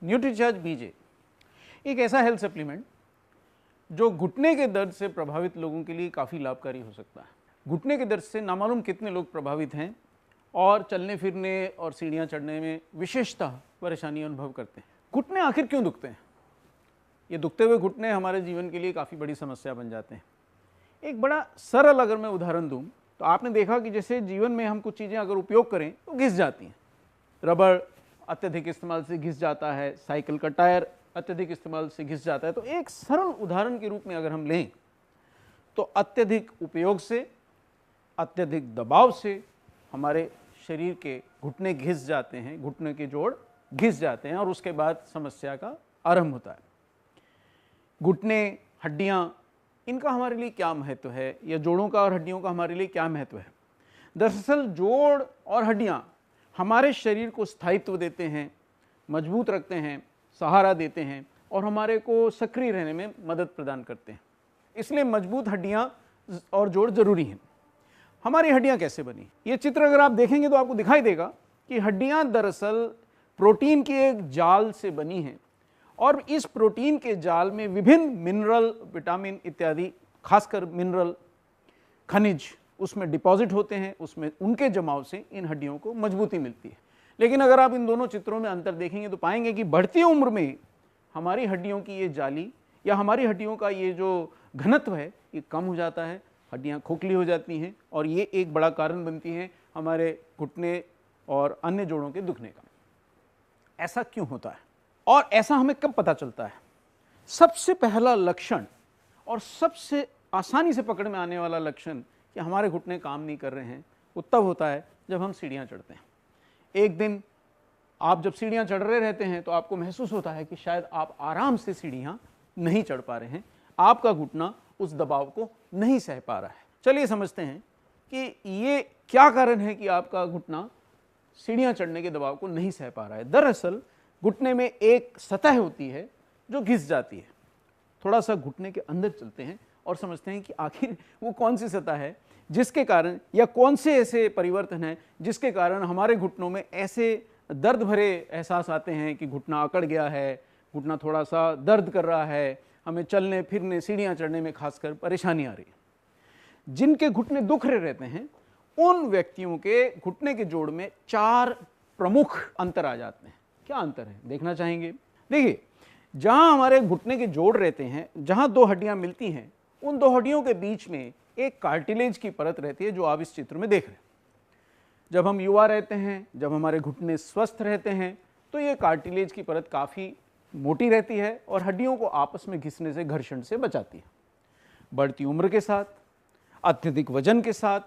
Nutricharge बीजे एक ऐसा health supplement जो घुटने के दर्द से प्रभावित लोगों के लिए काफ़ी लाभकारी हो सकता है। घुटने के दर्द से नामालूम कितने लोग प्रभावित हैं और चलने फिरने और सीढ़ियाँ चढ़ने में विशेषतः परेशानी अनुभव करते हैं। घुटने आखिर क्यों दुखते हैं? ये दुखते हुए घुटने हमारे जीवन के लिए काफ़ी बड़ी समस्या बन जाते हैं। एक बड़ा सरल अगर मैं उदाहरण दूं तो आपने देखा कि जैसे जीवन में हम कुछ चीज़ें अगर उपयोग करें तो घिस जाती हैं। रबड़ अत्यधिक इस्तेमाल से घिस जाता है, साइकिल का टायर अत्यधिक इस्तेमाल से घिस जाता है। तो एक सरल उदाहरण के रूप में अगर हम लें तो अत्यधिक उपयोग से, अत्यधिक दबाव से हमारे शरीर के घुटने घिस जाते हैं, घुटने के जोड़ घिस जाते हैं और उसके बाद समस्या का आरंभ होता है। घुटने, हड्डियाँ, इनका हमारे लिए क्या महत्व है या जोड़ों का और हड्डियों का हमारे लिए क्या महत्व है? दरअसल जोड़ और हड्डियाँ हमारे शरीर को स्थायित्व देते हैं, मजबूत रखते हैं, सहारा देते हैं और हमारे को सक्रिय रहने में मदद प्रदान करते हैं। इसलिए मजबूत हड्डियाँ और जोड़ जरूरी हैं। हमारी हड्डियाँ कैसे बनी? ये चित्र अगर आप देखेंगे तो आपको दिखाई देगा कि हड्डियाँ दरअसल प्रोटीन की एक जाल से बनी हैं और इस प्रोटीन के जाल में विभिन्न मिनरल, विटामिन इत्यादि, खासकर मिनरल, खनिज उसमें डिपॉजिट होते हैं। उसमें उनके जमाव से इन हड्डियों को मजबूती मिलती है। लेकिन अगर आप इन दोनों चित्रों में अंतर देखेंगे तो पाएंगे कि बढ़ती उम्र में हमारी हड्डियों की ये जाली या हमारी हड्डियों का ये जो घनत्व है ये कम हो जाता है, हड्डियाँ खोखली हो जाती हैं और ये एक बड़ा कारण बनती हैं हमारे घुटने और अन्य जोड़ों के दुखने का। ऐसा क्यों होता है और ऐसा हमें कब पता चलता है? सबसे पहला लक्षण और सबसे आसानी से पकड़ में आने वाला लक्षण कि हमारे घुटने काम नहीं कर रहे हैं वो तब होता है जब हम सीढ़ियाँ चढ़ते हैं। एक दिन आप जब सीढ़ियाँ चढ़ रहे रहते हैं तो आपको महसूस होता है कि शायद आप आराम से सीढ़ियाँ नहीं चढ़ पा रहे हैं, आपका घुटना उस दबाव को नहीं सह पा रहा है। चलिए समझते हैं कि ये क्या कारण है कि आपका घुटना सीढ़ियाँ चढ़ने के दबाव को नहीं सह पा रहा है। दरअसल घुटने में एक सतह होती है जो घिस जाती है। थोड़ा सा घुटने के अंदर चलते हैं और समझते हैं कि आखिर वो कौन सी सतह है जिसके कारण या कौन से ऐसे परिवर्तन हैं जिसके कारण हमारे घुटनों में ऐसे दर्द भरे एहसास आते हैं कि घुटना अकड़ गया है, घुटना थोड़ा सा दर्द कर रहा है, हमें चलने फिरने, सीढ़ियाँ चढ़ने में खासकर परेशानी आ रही है। जिनके घुटने दुख रहे रहते हैं उन व्यक्तियों के घुटने के जोड़ में 4 प्रमुख अंतर आ जाते हैं। क्या अंतर है देखना चाहेंगे? देखिए, जहां हमारे घुटने के जोड़ रहते हैं, जहां 2 हड्डियां मिलती हैं, उन 2 हड्डियों के बीच में एक कार्टिलेज की परत रहती है जो आप इस चित्र में देख रहे हैं। जब हम युवा रहते हैं, जब हमारे घुटने स्वस्थ रहते हैं तो ये कार्टिलेज की परत काफ़ी मोटी रहती है और हड्डियों को आपस में घिसने से, घर्षण से बचाती है। बढ़ती उम्र के साथ, अत्यधिक वजन के साथ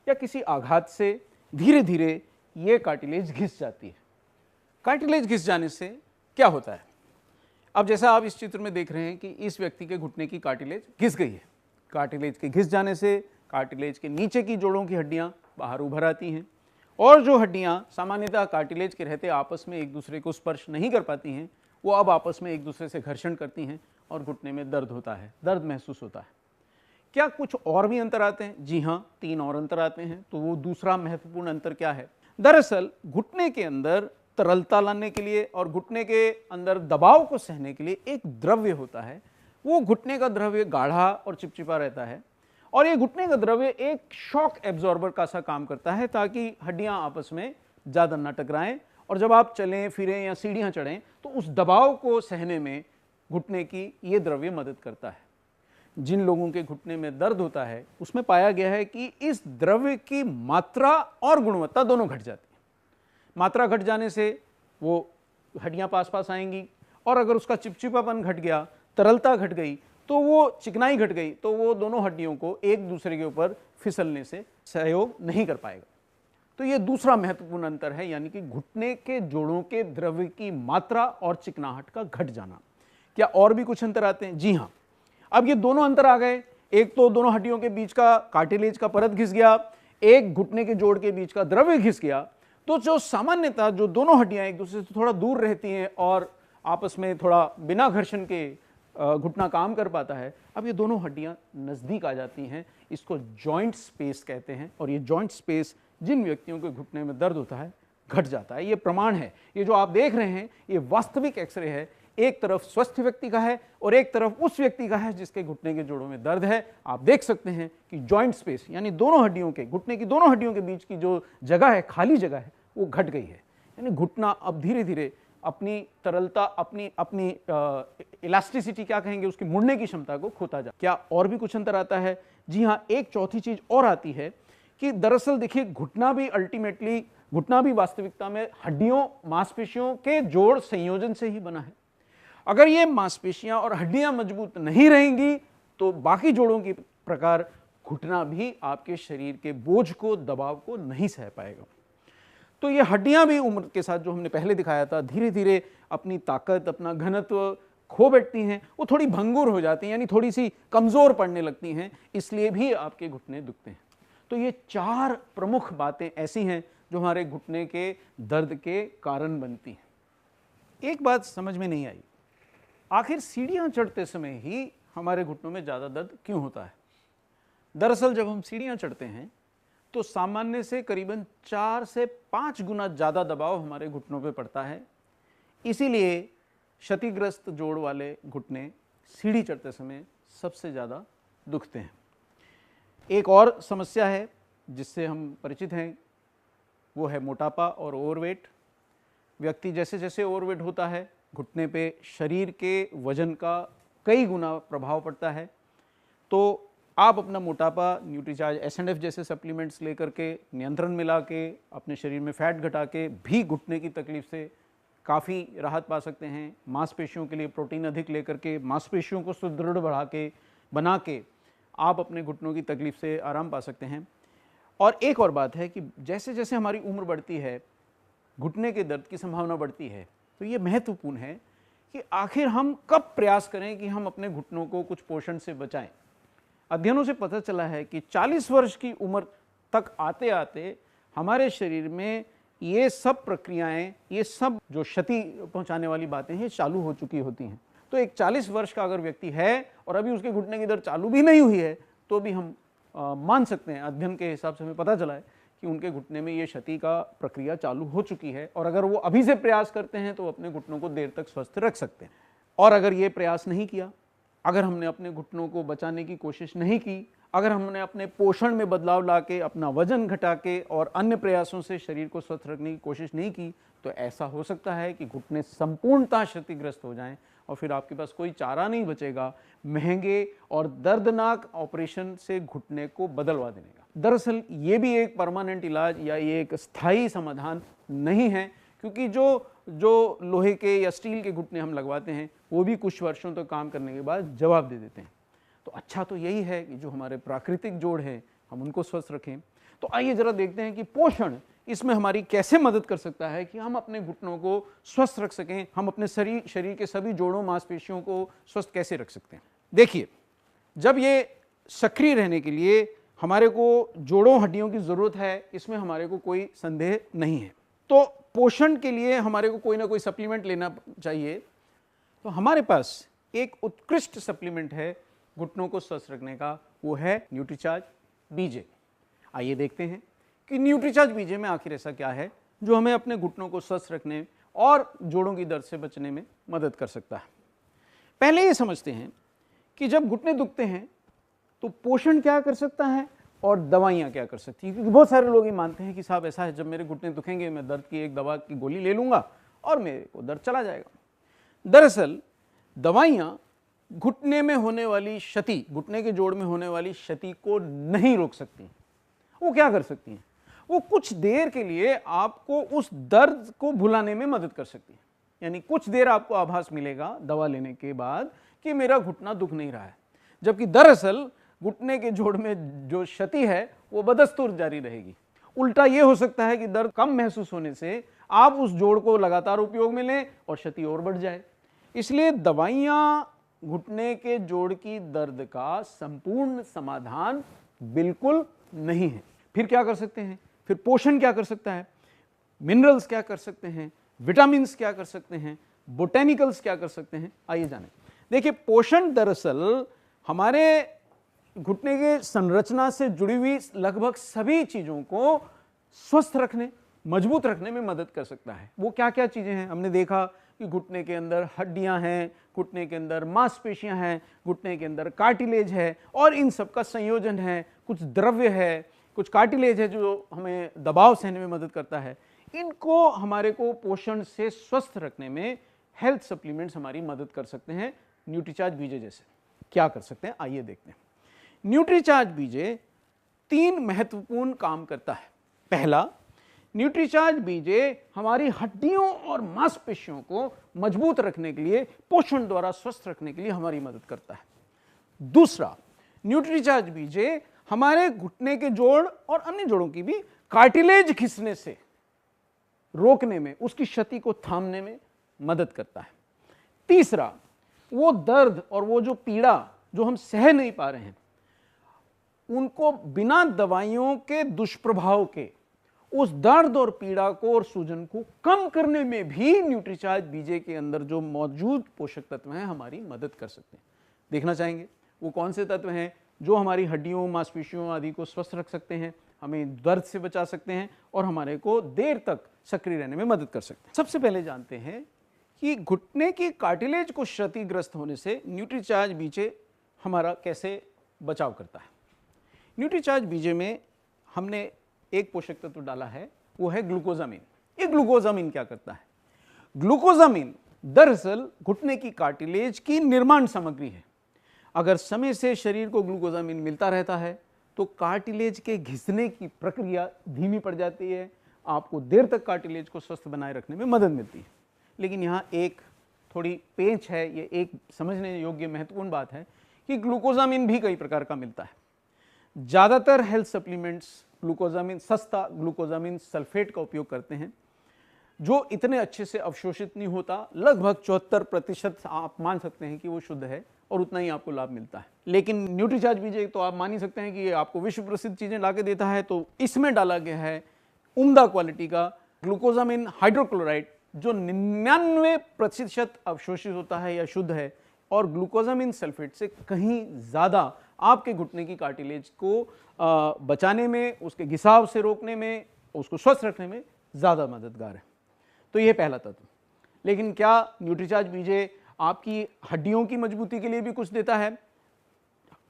या किसी आघात से धीरे धीरे ये कार्टिलेज घिस जाती है। कार्टिलेज घिस जाने से क्या होता है? अब जैसा आप इस चित्र में देख रहे हैं कि इस व्यक्ति के घुटने की कार्टिलेज घिस गई है। कार्टिलेज के घिस जाने से कार्टिलेज के नीचे की जोड़ों की हड्डियां बाहर उभर आती हैं और जो हड्डियां सामान्यतः कार्टिलेज के रहते आपस में एक दूसरे को स्पर्श नहीं कर पाती हैं, वो अब आपस में एक दूसरे से घर्षण करती हैं और घुटने में दर्द होता है, दर्द महसूस होता है। क्या कुछ और भी अंतर आते हैं? जी हाँ, 3 और अंतर आते हैं। तो वो दूसरा महत्वपूर्ण अंतर क्या है? दरअसल घुटने के अंदर तरलता लाने के लिए और घुटने के अंदर दबाव को सहने के लिए एक द्रव्य होता है। वो घुटने का द्रव्य गाढ़ा और चिपचिपा रहता है और ये घुटने का द्रव्य एक शॉक एब्जॉर्बर का सा काम करता है ताकि हड्डियां आपस में ज़्यादा न टकराएं और जब आप चलें फिरें या सीढ़ियां चढ़ें तो उस दबाव को सहने में घुटने की ये द्रव्य मदद करता है। जिन लोगों के घुटने में दर्द होता है उसमें पाया गया है कि इस द्रव्य की मात्रा और गुणवत्ता दोनों घट जाती है। मात्रा घट जाने से वो हड्डियां पास पास आएंगी और अगर उसका चिपचिपापन घट गया, तरलता घट गई, तो वो चिकनाई घट गई, तो वो दोनों हड्डियों को एक दूसरे के ऊपर फिसलने से सहयोग नहीं कर पाएगा। तो ये दूसरा महत्वपूर्ण अंतर है, यानी कि घुटने के जोड़ों के द्रव्य की मात्रा और चिकनाहट का घट जाना। क्या और भी कुछ अंतर आते हैं? जी हाँ। अब ये दोनों अंतर आ गए। एक तो दोनों हड्डियों के बीच का कार्टिलेज का परत घिस गया, एक घुटने के जोड़ के बीच का द्रव्य घिस गया। तो जो सामान्यतः जो दोनों हड्डियां एक दूसरे से थोड़ा दूर रहती हैं और आपस में थोड़ा बिना घर्षण के घुटना काम कर पाता है, अब ये दोनों हड्डियां नज़दीक आ जाती हैं। इसको जॉइंट स्पेस कहते हैं और ये जॉइंट स्पेस जिन व्यक्तियों के घुटने में दर्द होता है घट जाता है। ये प्रमाण है, ये जो आप देख रहे हैं ये वास्तविक एक्सरे है। एक तरफ स्वस्थ व्यक्ति का है और एक तरफ उस व्यक्ति का है जिसके घुटने के जोड़ों में दर्द है। आप देख सकते हैं कि जॉइंट स्पेस यानी दोनों हड्डियों के, घुटने की दोनों हड्डियों के बीच की जो जगह है, खाली जगह है, वो घट गई है। यानी घुटना अब धीरे धीरे अपनी तरलता, अपनी इलास्टिसिटी क्या कहेंगे, उसकी मुड़ने की क्षमता को खोता जा। क्या और भी कुछ अंतर आता है? जी हाँ, एक चौथी चीज और आती है कि दरअसल देखिए घुटना भी वास्तविकता में हड्डियों मांसपेशियों के जोड़ संयोजन से ही बना है। अगर ये मांसपेशियां और हड्डियां मजबूत नहीं रहेंगी तो बाकी जोड़ों की प्रकार घुटना भी आपके शरीर के बोझ को, दबाव को नहीं सह पाएगा। तो ये हड्डियां भी उम्र के साथ, जो हमने पहले दिखाया था, धीरे धीरे अपनी ताकत, अपना घनत्व खो बैठती हैं, वो थोड़ी भंगुर हो जाती हैं, यानी थोड़ी सी कमजोर पड़ने लगती हैं, इसलिए भी आपके घुटने दुखते हैं। तो ये 4 प्रमुख बातें ऐसी हैं जो हमारे घुटने के दर्द के कारण बनती हैं। एक बात समझ में नहीं आई, आखिर सीढ़ियां चढ़ते समय ही हमारे घुटनों में ज़्यादा दर्द क्यों होता है? दरअसल जब हम सीढ़ियां चढ़ते हैं तो सामान्य से करीबन 4 से 5 गुना ज़्यादा दबाव हमारे घुटनों पे पड़ता है। इसीलिए क्षतिग्रस्त जोड़ वाले घुटने सीढ़ी चढ़ते समय सबसे ज़्यादा दुखते हैं। एक और समस्या है जिससे हम परिचित हैं, वो है मोटापा और ओवरवेट। व्यक्ति जैसे जैसे ओवरवेट होता है, घुटने पे शरीर के वजन का कई गुना प्रभाव पड़ता है। तो आप अपना मोटापा न्यूट्रीचार्ज S&F जैसे सप्लीमेंट्स लेकर के, नियंत्रण में ला के, अपने शरीर में फैट घटा के भी घुटने की तकलीफ से काफ़ी राहत पा सकते हैं। मांसपेशियों के लिए प्रोटीन अधिक लेकर के, मांसपेशियों को सुदृढ़ बना के आप अपने घुटनों की तकलीफ से आराम पा सकते हैं। और एक और बात है कि जैसे जैसे हमारी उम्र बढ़ती है, घुटने के दर्द की संभावना बढ़ती है। तो ये महत्वपूर्ण है कि आखिर हम कब प्रयास करें कि हम अपने घुटनों को कुछ पोषण से बचाएं। अध्ययनों से पता चला है कि 40 वर्ष की उम्र तक आते आते हमारे शरीर में ये सब प्रक्रियाएं, ये सब जो क्षति पहुंचाने वाली बातें हैं, चालू हो चुकी होती हैं। तो एक 40 वर्ष का अगर व्यक्ति है और अभी उसके घुटने की दर्द चालू भी नहीं हुई है, तो भी हम मान सकते हैं, अध्ययन के हिसाब से हमें पता चला है कि उनके घुटने में ये क्षति का प्रक्रिया चालू हो चुकी है। और अगर वो अभी से प्रयास करते हैं तो अपने घुटनों को देर तक स्वस्थ रख सकते हैं। और अगर ये प्रयास नहीं किया, अगर हमने अपने घुटनों को बचाने की कोशिश नहीं की, अगर हमने अपने पोषण में बदलाव ला के, अपना वजन घटा के और अन्य प्रयासों से शरीर को स्वस्थ रखने की कोशिश नहीं की, तो ऐसा हो सकता है कि घुटने संपूर्णतः क्षतिग्रस्त हो जाएं और फिर आपके पास कोई चारा नहीं बचेगा महंगे और दर्दनाक ऑपरेशन से घुटने को बदलवा देने का। दरअसल ये भी एक परमानेंट इलाज या ये एक स्थायी समाधान नहीं है, क्योंकि जो लोहे के या स्टील के घुटने हम लगवाते हैं वो भी कुछ वर्षों तक काम करने के बाद जवाब दे देते हैं। तो अच्छा तो यही है कि जो हमारे प्राकृतिक जोड़ हैं हम उनको स्वस्थ रखें। तो आइए जरा देखते हैं कि पोषण इसमें हमारी कैसे मदद कर सकता है कि हम अपने घुटनों को स्वस्थ रख सकें, हम अपने शरीर के सभी जोड़ों मांसपेशियों को स्वस्थ कैसे रख सकते हैं। देखिए, जब ये सक्रिय रहने के लिए हमारे को जोड़ों हड्डियों की ज़रूरत है, इसमें हमारे को कोई संदेह नहीं है। तो पोषण के लिए हमारे को कोई ना कोई सप्लीमेंट लेना चाहिए। तो हमारे पास एक उत्कृष्ट सप्लीमेंट है घुटनों को स्वस्थ रखने का, वो है न्यूट्रीचार्ज बीजे। आइए देखते हैं कि न्यूट्रीचार्ज बीजे में आखिर ऐसा क्या है जो हमें अपने घुटनों को स्वस्थ रखने और जोड़ों की दर्द से बचने में मदद कर सकता है। पहले ये समझते हैं कि जब घुटने दुखते हैं तो पोषण क्या कर सकता है और दवाइयाँ क्या कर सकती हैं, क्योंकि बहुत सारे लोग ये मानते हैं कि साहब ऐसा है, जब मेरे घुटने दुखेंगे मैं दर्द की एक दवा की गोली ले लूँगा और मेरे को दर्द चला जाएगा। दरअसल दवाइयाँ घुटने में होने वाली क्षति, घुटने के जोड़ में होने वाली क्षति को नहीं रोक सकती। वो क्या कर सकती हैं? वो कुछ देर के लिए आपको उस दर्द को भुलाने में मदद कर सकती है। यानी कुछ देर आपको आभास मिलेगा दवा लेने के बाद कि मेरा घुटना दुख नहीं रहा है, जबकि दरअसल घुटने के जोड़ में जो क्षति है वो बदस्तूर जारी रहेगी। उल्टा ये हो सकता है कि दर्द कम महसूस होने से आप उस जोड़ को लगातार उपयोग में लें और क्षति और बढ़ जाए। इसलिए दवाइयाँ घुटने के जोड़ की दर्द का संपूर्ण समाधान बिल्कुल नहीं है। फिर क्या कर सकते हैं? फिर पोषण क्या कर सकता है? मिनरल्स क्या कर सकते हैं? विटामिन्स क्या कर सकते हैं? बोटेनिकल्स क्या कर सकते हैं? आइए जानें। देखिए, पोषण दरअसल हमारे घुटने के संरचना से जुड़ी हुई लगभग सभी चीजों को स्वस्थ रखने, मजबूत रखने में मदद कर सकता है। वो क्या क्या चीज़ें हैं? हमने देखा कि घुटने के अंदर हड्डियां हैं, घुटने के अंदर मांसपेशियां हैं, घुटने के अंदर कार्टिलेज है और इन सब का संयोजन है, कुछ द्रव्य है, कुछ कार्टिलेज है जो हमें दबाव सहने में मदद करता है। इनको हमारे को पोषण से स्वस्थ रखने में हेल्थ सप्लीमेंट्स हमारी मदद कर सकते हैं। न्यूट्रीचार्ज बीजे जैसे क्या कर सकते हैं, आइए देखते हैं। न्यूट्रीचार्ज बीजे 3 महत्वपूर्ण काम करता है। पहला, न्यूट्रीचार्ज बीजे हमारी हड्डियों और मांसपेशियों को मजबूत रखने के लिए, पोषण द्वारा स्वस्थ रखने के लिए हमारी मदद करता है। दूसरा, न्यूट्रीचार्ज बीजे हमारे घुटने के जोड़ और अन्य जोड़ों की भी कार्टिलेज खिंचने से रोकने में, उसकी क्षति को थामने में मदद करता है। तीसरा, वो दर्द और वो जो पीड़ा जो हम सह नहीं पा रहे हैं, उनको बिना दवाइयों के दुष्प्रभाव के उस दर्द और पीड़ा को और सूजन को कम करने में भी न्यूट्रीचार्ज बीजे के अंदर जो मौजूद पोषक तत्व हैं हमारी मदद कर सकते हैं। देखना चाहेंगे वो कौन से तत्व हैं जो हमारी हड्डियों, मांसपेशियों आदि को स्वस्थ रख सकते हैं, हमें दर्द से बचा सकते हैं और हमारे को देर तक सक्रिय रहने में मदद कर सकते हैं। सबसे पहले जानते हैं कि घुटने की कार्टिलेज को क्षतिग्रस्त होने से न्यूट्रीचार्ज बीजे हमारा कैसे बचाव करता है। न्यूट्रीचार्ज बीजे में हमने एक पोषक तत्व डाला है, वो है ग्लूकोजामिन। ये ग्लूकोजामिन क्या करता है? ग्लूकोजामिन दरअसल घुटने की कार्टिलेज की निर्माण सामग्री है। अगर समय से शरीर को ग्लूकोजामिन मिलता रहता है तो कार्टिलेज के घिसने की प्रक्रिया धीमी पड़ जाती है, आपको देर तक कार्टिलेज को स्वस्थ बनाए रखने में मदद मिलती है। लेकिन यहाँ एक थोड़ी पेंच है, ये एक समझने योग्य महत्वपूर्ण बात है कि ग्लूकोजामिन भी कई प्रकार का मिलता है। ज़्यादातर हेल्थ सप्लीमेंट्स ग्लूकोजामिन, सस्ता ग्लूकोजामिन सल्फेट का उपयोग करते हैं जो इतने अच्छे से अवशोषित नहीं होता। लगभग 74% आप मान सकते हैं कि वो शुद्ध है और उतना ही आपको लाभ मिलता है। लेकिन न्यूट्रीचार्ज बीजे तो आप मान ही सकते हैं कि ये आपको विश्व प्रसिद्ध चीज़ें ला के देता है। तो इसमें डाला गया है उम्दा क्वालिटी का ग्लूकोजामिन हाइड्रोक्लोराइड जो 99% अवशोषित होता है या शुद्ध है और ग्लूकोजामिन सल्फेट से कहीं ज़्यादा आपके घुटने की कार्टिलेज को बचाने में, उसके घिसाव से रोकने में, उसको स्वस्थ रखने में ज़्यादा मददगार है। तो ये पहला तत्व। लेकिन क्या न्यूट्रीचार्ज बीजे आपकी हड्डियों की मजबूती के लिए भी कुछ देता है?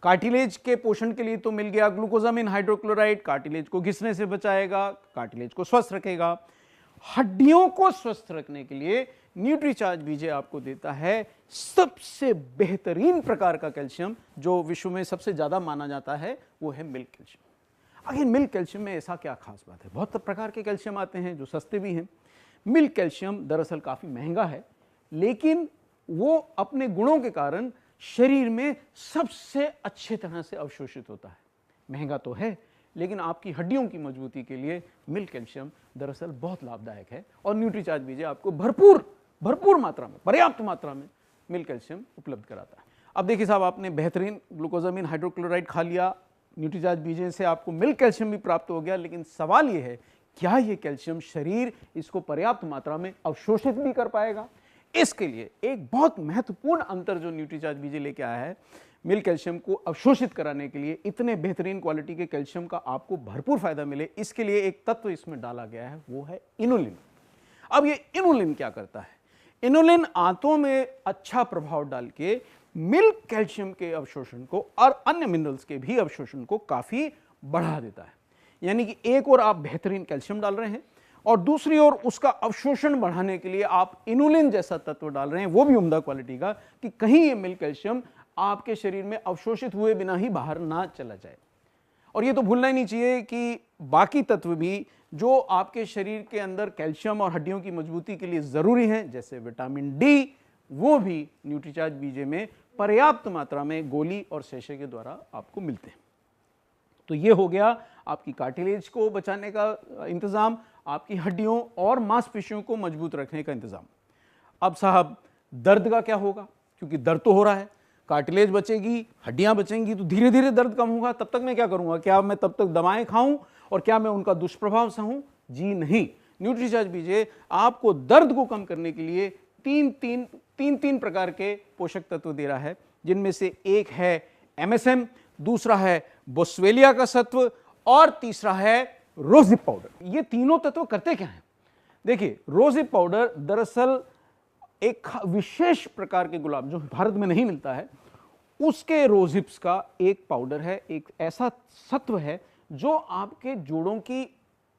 कार्टिलेज के पोषण के लिए तो मिल गया ग्लूकोजामिन हाइड्रोक्लोराइड, कार्टिलेज को घिसने से बचाएगा, कार्टिलेज को स्वस्थ रखेगा। हड्डियों को स्वस्थ रखने के लिए न्यूट्रीचार्ज बीजे आपको देता है सबसे बेहतरीन प्रकार का कैल्शियम, जो विश्व में सबसे ज्यादा माना जाता है, वो है मिल्क कैल्शियम। आखिर मिल्क कैल्शियम में ऐसा क्या खास बात है? बहुत प्रकार के कैल्शियम आते हैं जो सस्ते भी हैं। मिल्क कैल्शियम दरअसल काफी महंगा है, लेकिन वो अपने गुणों के कारण शरीर में सबसे अच्छे तरह से अवशोषित होता है। महंगा तो है, लेकिन आपकी हड्डियों की मजबूती के लिए मिल्क कैल्शियम दरअसल बहुत लाभदायक है और न्यूट्रीचार्ज बीजे आपको भरपूर मात्रा में, पर्याप्त मात्रा में मिल्क कैल्शियम उपलब्ध कराता है। अब देखिए साहब, आपने बेहतरीन ग्लूकोजामिन हाइड्रोक्लोराइड खा लिया, न्यूट्रीचार्ज बीजे से आपको मिल्क कैल्शियम भी प्राप्त हो गया, लेकिन सवाल ये है क्या ये कैल्शियम शरीर इसको पर्याप्त मात्रा में अवशोषित भी कर पाएगा? इसके लिए एक बहुत महत्वपूर्ण अंतर जो न्यूट्रीचार्ज बीजे लेके आया है, मिल्क कैल्शियम को अवशोषित कराने के लिए, इतने बेहतरीन क्वालिटी के कैल्शियम का आपको भरपूर फायदा मिले, इसके लिए एक तत्व इसमें डाला गया है, वो है इनुलिन। अब ये इनुलिन क्या करता है? इनुलिन आंतों में अच्छा प्रभाव डाल के मिल्क कैल्शियम के अवशोषण को और अन्य मिनरल्स के भी अवशोषण को काफी बढ़ा देता है। यानी कि एक और आप बेहतरीन कैल्शियम डाल रहे हैं और दूसरी ओर उसका अवशोषण बढ़ाने के लिए आप इनुलिन जैसा तत्व डाल रहे हैं, वो भी उम्दा क्वालिटी का, कि कहीं ये मिल्क कैल्शियम आपके शरीर में अवशोषित हुए बिना ही बाहर ना चला जाए। और ये तो भूलना ही नहीं चाहिए कि बाकी तत्व भी जो आपके शरीर के अंदर कैल्शियम और हड्डियों की मजबूती के लिए जरूरी हैं, जैसे विटामिन डी, वो भी न्यूट्रीचार्ज बीजे में पर्याप्त मात्रा में गोली और सेशे के द्वारा आपको मिलते हैं। तो ये हो गया आपकी कार्टिलेज को बचाने का इंतजाम, आपकी हड्डियों और मांसपेशियों को मजबूत रखने का इंतजाम। अब साहब, दर्द का क्या होगा? क्योंकि दर्द तो हो रहा है, कार्टिलेज बचेगी, हड्डियां बचेंगी, तो धीरे धीरे दर्द कम होगा। तब तक मैं क्या करूंगा? क्या मैं तब तक दवाएं खाऊं और क्या मैं उनका दुष्प्रभाव सहूं? जी नहीं। न्यूट्रीचार्ज बीजे आपको दर्द को कम करने के लिए तीन प्रकार के पोषक तत्व दे रहा है, जिनमें से एक है MSM, दूसरा है बोस्वेलिया का सत्व और तीसरा है रोजिप पाउडर। ये तीनों तत्व करते क्या हैं? देखिए, रोजिप पाउडर दरअसल एक विशेष प्रकार के गुलाब जो भारत में नहीं मिलता है, उसके रोजिप्स का एक पाउडर है, एक ऐसा सत्व है जो आपके जोड़ों की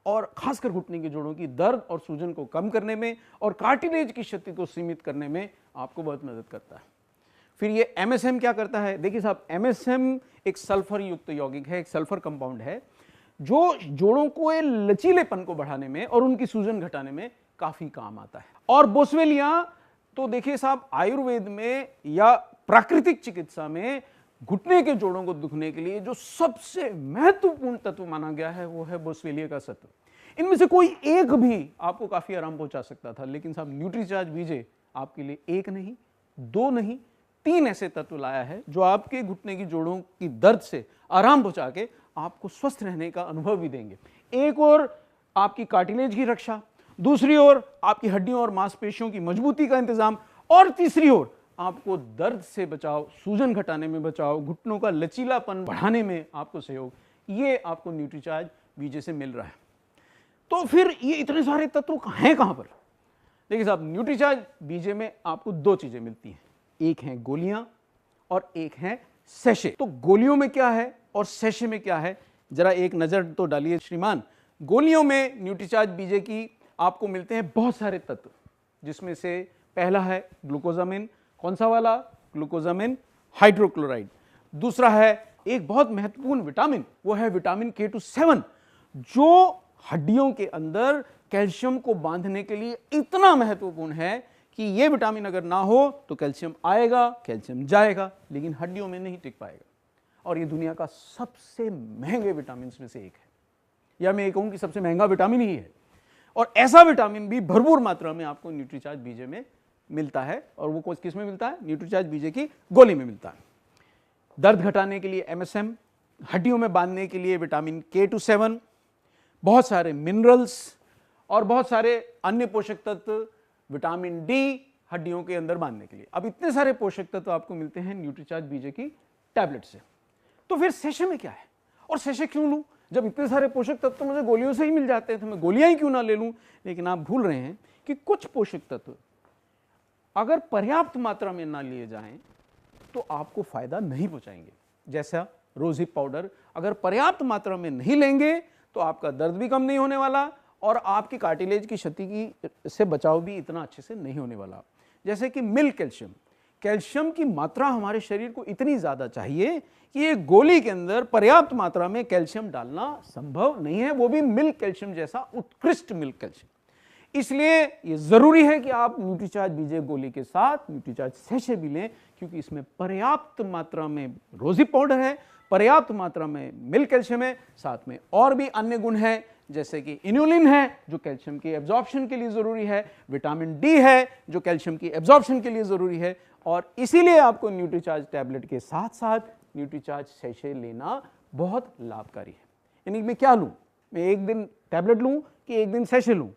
और खासकर घुटने के जोड़ों की दर्द और सूजन को कम करने में और कार्टिलेज की क्षति को सीमित करने में आपको बहुत मदद करता है। फिर ये MSM क्या करता है? देखिए साहब, MSM एक सल्फर युक्त यौगिक है, एक सल्फर कंपाउंड है जो जोड़ों को लचीलेपन को बढ़ाने में और उनकी सूजन घटाने में काफी काम आता है। और बोसवेलिया तो देखिए साहब, आयुर्वेद में या प्राकृतिक चिकित्सा में घुटने के जोड़ों को दुखने के लिए जो सबसे महत्वपूर्ण तत्व माना गया है वो है बोसवेलिया का सत्व। इनमें से कोई एक भी आपको काफी आराम पहुंचा सकता था, लेकिन साहब न्यूट्रीचार्ज बीजे आपके लिए एक नहीं, दो नहीं, 3 ऐसे तत्व लाया है जो आपके घुटने की जोड़ों की दर्द से आराम पहुंचा के आपको स्वस्थ रहने का अनुभव भी देंगे। एक और आपकी कार्टिलेज की रक्षा, दूसरी ओर आपकी हड्डियों और मांसपेशियों की मजबूती का इंतजाम, और तीसरी ओर आपको दर्द से बचाव, सूजन घटाने में बचाव, घुटनों का लचीलापन बढ़ाने में आपको सहयोग, ये आपको न्यूट्रीचार्ज बीजे से मिल रहा है। तो फिर ये इतने सारे तत्व हैं कहां पर? देखिए साहब, न्यूट्रीचार्ज बीजे में आपको 2 चीजें मिलती हैं, एक है गोलियां और एक है सैशे। तो गोलियों में क्या है और सैशे में क्या है, जरा एक नजर तो डालिए श्रीमान। गोलियों में न्यूट्रीचार्ज बीजे की आपको मिलते हैं बहुत सारे तत्व, जिसमें से पहला है ग्लूकोजामिन। कौन सा वाला? Glucosamine hydrochloride. दूसरा है एक बहुत महत्वपूर्ण विटामिन, वो है विटामिन K27 जो हड्डियों के अंदर कैल्शियम को बांधने के लिए इतना महत्वपूर्ण है कि ये विटामिन अगर ना हो तो कैल्शियम आएगा, कैल्शियम जाएगा, लेकिन हड्डियों में नहीं टिक पाएगा। और ये दुनिया का सबसे महंगे विटामिन में से एक है, या मैं ये कहूं कि सबसे महंगा विटामिन ही है। और ऐसा विटामिन भी भरपूर मात्रा में आपको न्यूट्रीचार्ज बीजे में मिलता है, और वो किस में मिलता है? न्यूट्रीचार्ज बीजे की गोली में मिलता है। दर्द घटाने के लिए MSM, हड्डियों में बांधने के लिए विटामिन K27, बहुत सारे मिनरल्स और बहुत सारे अन्य पोषक तत्व, विटामिन D हड्डियों के अंदर बांधने के लिए। अब इतने सारे पोषक तत्व आपको मिलते हैं न्यूट्रीचार्ज बीजे की टैबलेट से। तो फिर सैशे में क्या है और सैशे क्यों लूं? जब इतने सारे पोषक तत्व मुझे गोलियों से ही मिल जाते हैं तो मैं गोलियां ही क्यों ना ले लूं? लेकिन आप भूल रहे हैं कि कुछ पोषक तत्व अगर पर्याप्त मात्रा में ना लिए जाएं तो आपको फायदा नहीं पहुंचाएंगे। जैसा रोजिप पाउडर, अगर पर्याप्त मात्रा में नहीं लेंगे तो आपका दर्द भी कम नहीं होने वाला और आपकी कार्टिलेज की क्षति की से बचाव भी इतना अच्छे से नहीं होने वाला। जैसे कि मिल्क कैल्शियम, कैल्शियम की मात्रा हमारे शरीर को इतनी ज़्यादा चाहिए कि एक गोली के अंदर पर्याप्त मात्रा में कैल्शियम डालना संभव नहीं है, वो भी मिल्क कैल्शियम जैसा उत्कृष्ट मिल्क कैल्शियम। इसलिए ये जरूरी है कि आप न्यूट्रीचार्ज बीजे गोली के साथ न्यूट्रीचार्ज सैशे भी लें, क्योंकि इसमें पर्याप्त मात्रा में रोजिप पाउडर है, पर्याप्त मात्रा में मिल्क कैल्शियम है, साथ में और भी अन्य गुण हैं जैसे कि इन्युलिन है जो कैल्शियम की एब्जॉर्प्शन के लिए जरूरी है, विटामिन D है जो कैल्शियम की एब्जॉर्प्शन के लिए जरूरी है, और इसीलिए आपको न्यूट्रीचार्ज टैबलेट के साथ साथ न्यूट्रीचार्ज सैशे लेना बहुत लाभकारी है। यानी मैं क्या लूं? मैं एक दिन टैबलेट लूं कि एक दिन सैशे लूं?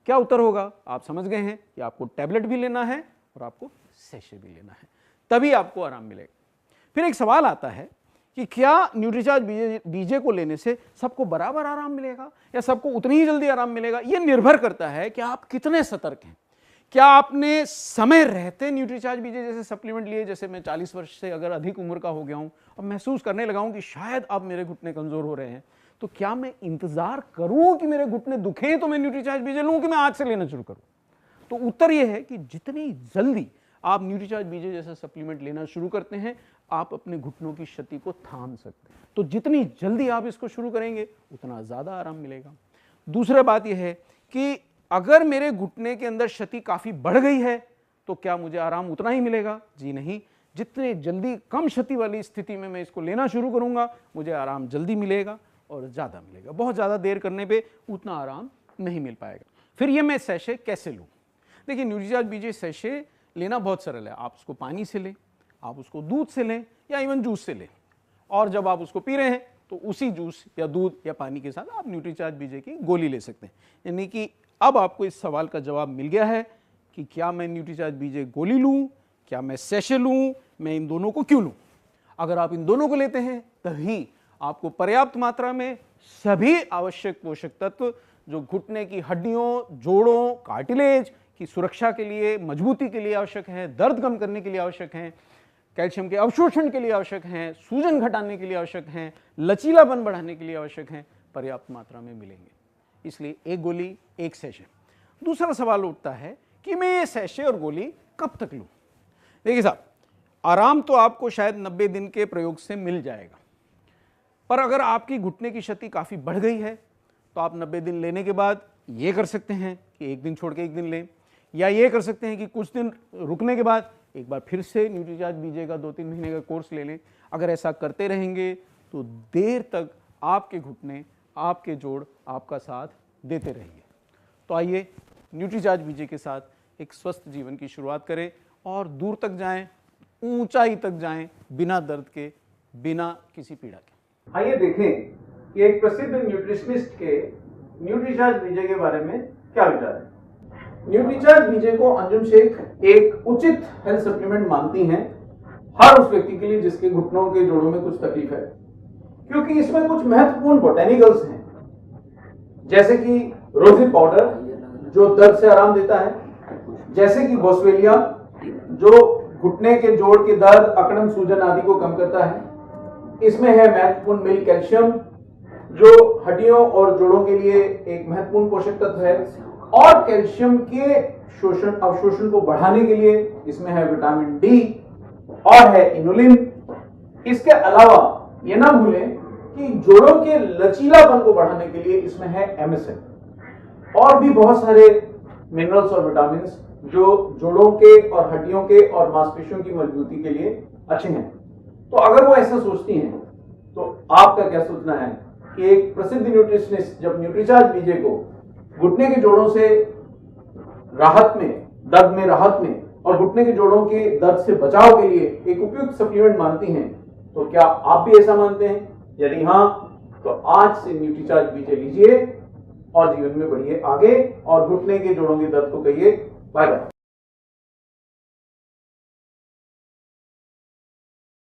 क्या उत्तर होगा? आप समझ गए हैं कि आपको टैबलेट भी लेना है और आपको सैशे भी लेना है, तभी आपको आराम मिलेगा। फिर एक सवाल आता है कि क्या न्यूट्रीचार्ज बीजे को लेने से सबको बराबर आराम मिलेगा या सबको उतनी ही जल्दी आराम मिलेगा? यह निर्भर करता है कि आप कितने सतर्क हैं। क्या आपने समय रहते न्यूट्रीचार्ज बीजे जैसे सप्लीमेंट लिए? जैसे मैं 40 वर्ष से अगर अधिक उम्र का हो गया हूं और महसूस करने लगा हूं कि शायद अब मेरे घुटने कमजोर हो रहे हैं, तो क्या मैं इंतजार करूं कि मेरे घुटने दुखें तो मैं न्यूट्रीचार्ज बीजे लूं कि मैं आज से लेना शुरू करूं? तो उत्तर यह है कि जितनी जल्दी आप न्यूट्रीचार्ज बीजे जैसा सप्लीमेंट लेना शुरू करते हैं, आप अपने घुटनों की क्षति को थाम सकते हैं। तो जितनी जल्दी आप इसको शुरू करेंगे उतना ज्यादा आराम मिलेगा। दूसरा बात यह है कि अगर मेरे घुटने के अंदर क्षति काफी बढ़ गई है तो क्या मुझे आराम उतना ही मिलेगा? जी नहीं, जितने जल्दी कम क्षति वाली स्थिति में मैं इसको लेना शुरू करूंगा मुझे आराम जल्दी मिलेगा और ज्यादा मिलेगा। बहुत ज्यादा देर करने पे उतना आराम नहीं मिल पाएगा। फिर ये मैं सैशे कैसे लूं? देखिए, न्यूट्रीचार्ज बीजे सैशे लेना बहुत सरल है। आप उसको पानी से लें, आप उसको दूध से लें या इवन जूस से लें, और जब आप उसको पी रहे हैं तो उसी जूस या दूध या पानी के साथ आप न्यूट्रीचार्ज बीजे की गोली ले सकते हैं। यानी कि अब आपको इस सवाल का जवाब मिल गया है कि क्या मैं न्यूट्रीचार्ज बीजे गोली लूं, क्या मैं सैशे लूं, मैं इन दोनों को क्यों लूं? अगर आप इन दोनों को लेते हैं तभी आपको पर्याप्त मात्रा में सभी आवश्यक पोषक तत्व जो घुटने की हड्डियों, जोड़ों, कार्टिलेज की सुरक्षा के लिए, मजबूती के लिए आवश्यक है, दर्द कम करने के लिए आवश्यक हैं, कैल्शियम के अवशोषण के लिए आवश्यक हैं, सूजन घटाने के लिए आवश्यक हैं, लचीलापन बढ़ाने के लिए आवश्यक हैं, पर्याप्त मात्रा में मिलेंगे। इसलिए एक गोली एक सैशे। दूसरा सवाल उठता है कि मैं ये सैशे और गोली कब तक लूं? देखिए साहब, आराम तो आपको शायद 90 दिन के प्रयोग से मिल जाएगा, पर अगर आपकी घुटने की क्षति काफ़ी बढ़ गई है तो आप 90 दिन लेने के बाद ये कर सकते हैं कि एक दिन छोड़ के एक दिन लें, या ये कर सकते हैं कि कुछ दिन रुकने के बाद एक बार फिर से न्यूट्रीचार्ज बीजे का 2-3 महीने का कोर्स ले लें। अगर ऐसा करते रहेंगे तो देर तक आपके घुटने, आपके जोड़ आपका साथ देते रहेंगे। तो आइए न्यूट्रीचार्ज बीजे के साथ एक स्वस्थ जीवन की शुरुआत करें और दूर तक जाएं, ऊंचाई तक जाएं, बिना दर्द के, बिना किसी पीड़ा के। आइए देखें कि एक प्रसिद्ध न्यूट्रिशनिस्ट के न्यूट्रीचार्ज बीजे के बारे में क्या विचार है। न्यूट्रीचार्ज बीजे को अंजुम शेख एक उचित हेल्थ सप्लीमेंट मानती हैं हर उस व्यक्ति के लिए जिसके घुटनों के जोड़ों में कुछ तकलीफ है, क्योंकि इसमें कुछ महत्वपूर्ण बोटेनिकल्स हैं, जैसे कि रोजी पाउडर जो दर्द से आराम देता है, जैसे कि बोस्वेलिया जो घुटने के जोड़ के दर्द, अकड़न, सूजन आदि को कम करता है। इसमें है महत्वपूर्ण मिल कैल्शियम जो हड्डियों और जोड़ों के लिए एक महत्वपूर्ण पोषक तत्व है, और कैल्शियम के अवशोषण को बढ़ाने के लिए इसमें है विटामिन डी और है इनुलिन। इसके अलावा ये ना भूलें कि जोड़ों के लचीलापन को बढ़ाने के लिए इसमें है एमएसएन और भी बहुत सारे मिनरल्स और विटामिन जो जोड़ों के और हड्डियों के और मांसपेशियों की मजबूती के लिए अच्छे हैं। तो अगर वो ऐसा सोचती हैं तो आपका क्या सोचना है कि एक प्रसिद्ध न्यूट्रिशनिस्ट जब न्यूट्रीचार्ज बीजे को घुटने के जोड़ों से राहत में, दर्द में राहत में और घुटने के जोड़ों के दर्द से बचाव के लिए एक उपयुक्त सप्लीमेंट मानती हैं, तो क्या आप भी ऐसा मानते हैं? यदि हाँ, तो आज से न्यूट्रीचार्ज बीजे लीजिए और जीवन में बढ़िए आगे और घुटने के जोड़ों के दर्द को कहिए बाय बाय।